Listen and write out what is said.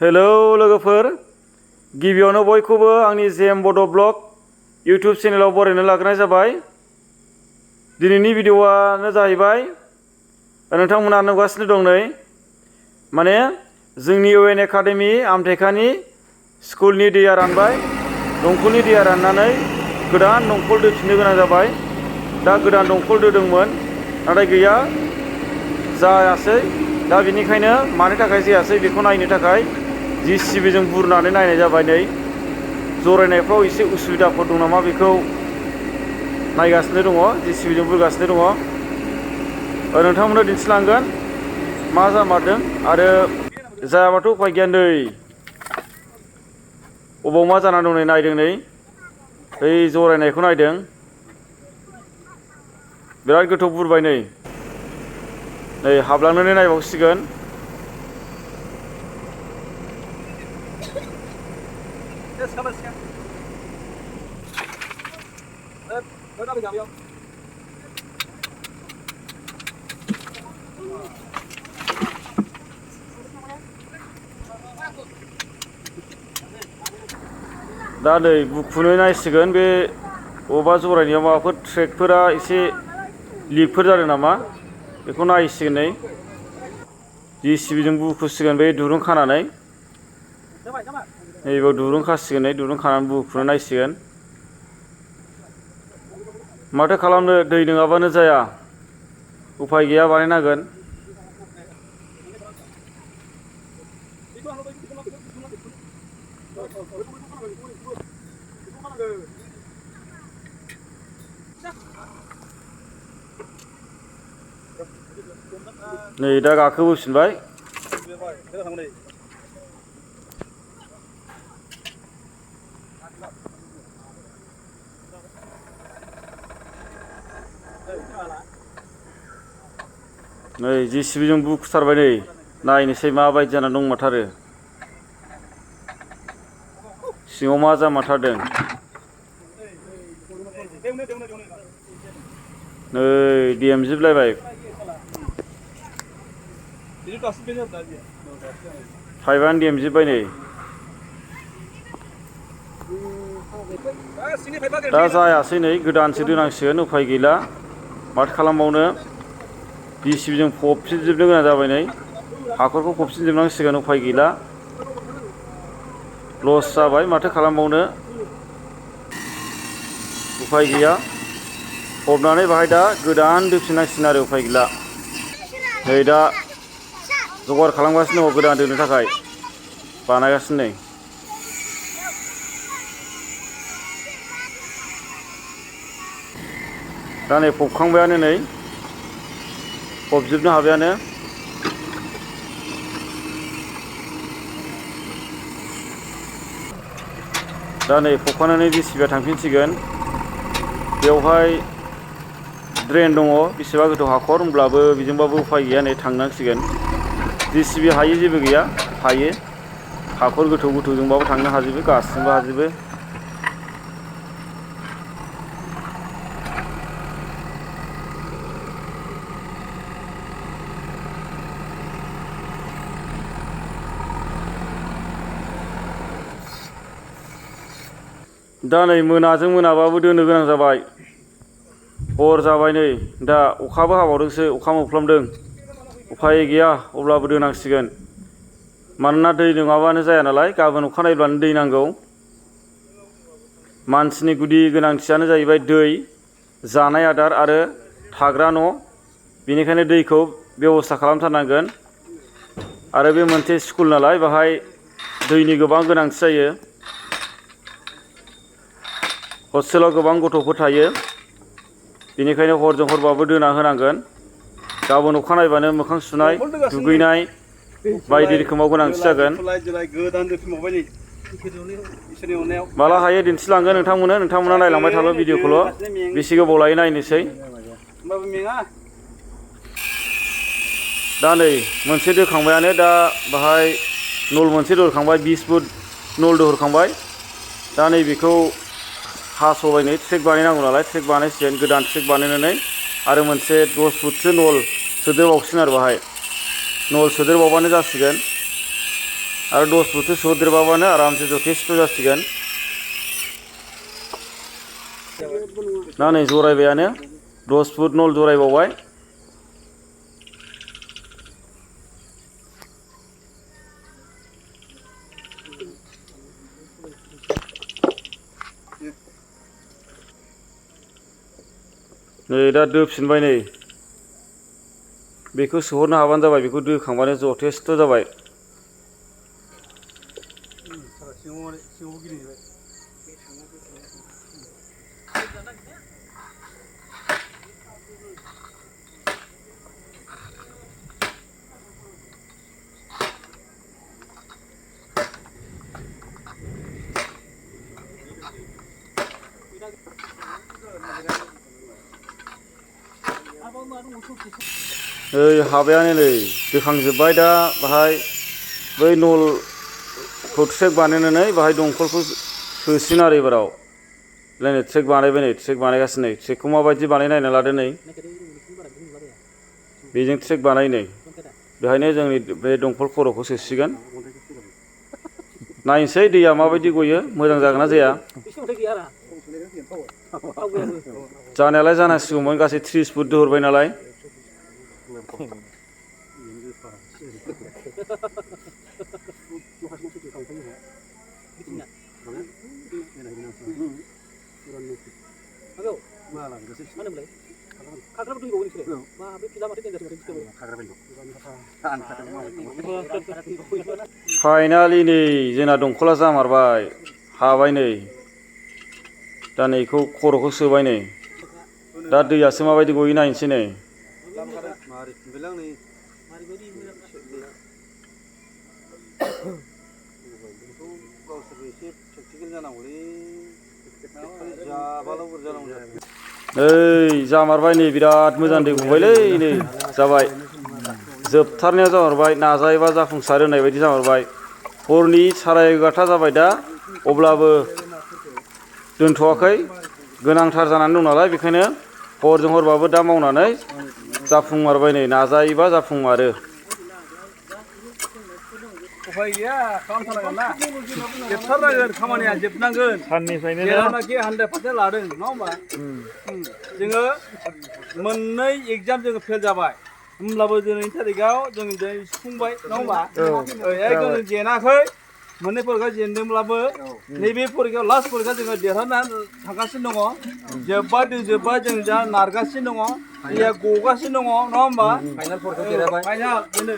Hello लोगोफोर, गिबियावनो बयखौबो आंनि जेम बड' ब्लग इउट्यूब चेनेलाव बरायनो लाग्रोनाय जाबाय। दिनैनि भिडिअ'आनो जाहैबाय नोंथांमोना नुगासिनो दं नै माने जोंनि इउ.एन एकाडेमि आमथेखानि स्कुलनि दैया रानबाय, दंखलनि दैया राननानै गोदान दंखल दोफिननो गोनां जाबाय। दा गोदान दंखल दोदोंमोन नाथाय गैया, जायासै। दा बेनिखायनो मानि थाखाय जायासै बेखौ नायनो थाखाय JCB जों बुरनानै नायनाय जाबाय। नै जरायनायफ्राव एसे उसुबिदाफोर दं नामा बेखौ नायगासिनो दङ, JCB जों बुरगासिनो दङ। नोंथांमोननो दिन्थिलांगोन मा जामारदों आरो जायाबाथ' उफाय गैया। नै अबाव मा जाना दं नै नायदों, नै बै जरायनायखौ नायदों, बिराद गोथौ बुरबाय। नै हाबलांनानै नायबावसिगोन। दा नै बुखुनो नायसिगोन, बे बबेबा जरायनायाव माबाफोर ट्रेकफोरा एसे लिकफोर जादों नामा बेखौ नायसिगोन। नै JCB जों बुखुसिगोन बे दुरुं खानानै, नैबेयाव दुरुं खासिगोन। नै दुरुं खानानै बुखुनो नायसिगोन। माथो खालामनो, दै नङाबानो जाया, उफाय गैया, बानायनांगोन। नै दा गाखोबोफिनबाय। नै JCB जों बुखुथारबाय। नै नायनोसै माबायदि जाना दंमारथारो, सिङाव मा जामारथारदों। नै देमजोबलायबाय, पाइपआनो देमजोबबाय। नै दा जायासै, नै गोदानसो दोनांसिगोन, उफाय गैला, माथो खालामबावनो। JCB जों फबफिनजोबनो गोनां जाबाय। नै हाखरखौ फबफिनजोबनांसिगोन, उफाय गैला, लस जाबाय, माथो खालामबावनो, उफाय गैया। फबनानै बाहाय दा गोदान दोफिननांसिगोन आरो उफाय गैला। नै दा जगार खालामगासिनो दङ गोदान दोनो थाखाय, बानायगासिनो। नै दा नै फबखांबायानो, नै फबजोबनो हाबायानो। दा नै फबखानानै JCB आ थांफिनसिगोन। बेवहाय ड्रेन दङ, बेसेबा गोथौ हाखर, होमब्लाबो बेजोंबाबो उफाय गैया। नै थांनांसिगोन। JCB हायै जेबो गैया, हायो, हाखर गोथौ गोथौजोंबाबो थांनो हाजोबो, गासिजोंबो हाजोबो। दा नै मोनाजों मोनाबाबो दोननो गोनां जाबाय, हर जाबाय। नै दा अखाबो हाबावदोंसो, अखा मोफ्लामदों, उफाय गैया, अब्लाबो दोनांसिगोन। मानोना दै नङाबानो जाया नालाय, गाबोन अखानायब्लानो दै नांगौ। मानसिनि गुदि गोनांथियानो जाहैबाय दै, जानाय आदार आरो थाग्रा न'। बेनिखायनो दैखौ बेब'स्था खालामथारनांगोन। आरो बे मोनसे स्कुल नालाय, बेहाय दैनि गोबां गोनांथि जायो। हस्टेलाव गोबां गथ'फोर थायो, बेनिखायनो हरजों हरबाबो दोना होनांगोन। गाबोन अखानायबानो मोखां सुनाय, दुगैनाय बायदि रोखोमाव गोनांथि जागोन। माला हायो दिन्थिलांगोन नोंथांमोना नायलांबाय थाल' भिडिअखौल', बेसे गोबाव लायो नायनोसै। दा नै मोनसे दोखांबायानो, दा बाहाय नल मोनसे दोहरखांबाय, 20 फुट नल दोहरखांबाय। दा नै बेखौ हास'बाय। नै ट्रेक बानायनांगौ नालाय, ट्रेक बानायसिगोन, गोदान ट्रेक बानायनानै आरो मोनसे 10 फुटसो नल सोदेरबावसिगोन आरो बाहाय नल सोदेरबावबानो जासिगोन। आरो 10 फुटसो सोदेरबाबानो आरामसे जथेस्थ' जासिगोन ना नै जरायबायानो 10 फुट नल जरायबावबाय नै दा दोफिनबाय नै बेखौ सोहरनो हाबानो जाबाय बेखौ दोखांबानो जथेस्थ' जाबाय ओइ हाबायानो नै दोखांजोब्बाय दा बाहाय बै नलखौ ट्रेक बानायनानै बाहाय दंखलखौ सोसिन आरो एबाराव नै ट्रेक बानायबाय नै ट्रेक बानायगासिनो नै ट्रेकखौ माबायदि बानायनायना लादो नै बेजों ट्रेक बानाय नै बेहायनो जोंनि बे दंखल खर'खौ सोसिगोन नायनोसै दैया माबायदि गयो मोजां जागोन ना जाया जानायालाय जानांसिगौमोन गासै 30 फुट दोहरबाय नालाय फाइनालि नै जोंना दंखला जामारबाय हाबाय नै दा नैखौ खर'खौ सोबाय नै दा दैयासो माबायदि गयो नायनोसै नै ओइ जामारबाय नै बिराद मोजां दै गबायलै नै जाबाय जोबथारनायाव जामारबाय नाजायोबा जाफुंसार होननाय बायदि जामारबाय हरनि 11:30 जाबाय दा अब्लाबो दोनथ'वाखै गोनांथार जानानै दं नालाय बेखायनो हरजों हरबाबो दा मावनानै जाफुंमारबाय नै नाजायोबा जाफुंमारो उफाय गैया खालामथारनांगोन ना जोबथारनांगोन खामानिया जोबनांगोन साननिफ्रायनो जेरावनाखि 100% लादों नङा होमबा जोङो मोननै एग्जाम जोङो फेल जाबाय होमब्लाबो दिनैनि थारिखआव जों दिनै सुफुंबाय नङा होमबा एकदम जों जेनाखै मोननै फरिखा जेनदोंब्लाबो नैबे फरिखायाव लास्ट फरिखा जोङो देरहानानै थांगासिनो दङ जोब्बा जों दा नारगासिनो दङ दैया गगासिनो दङ नङा होमबा फाइनाल फरिखायाव देरहाबाय फाइनाल बेनो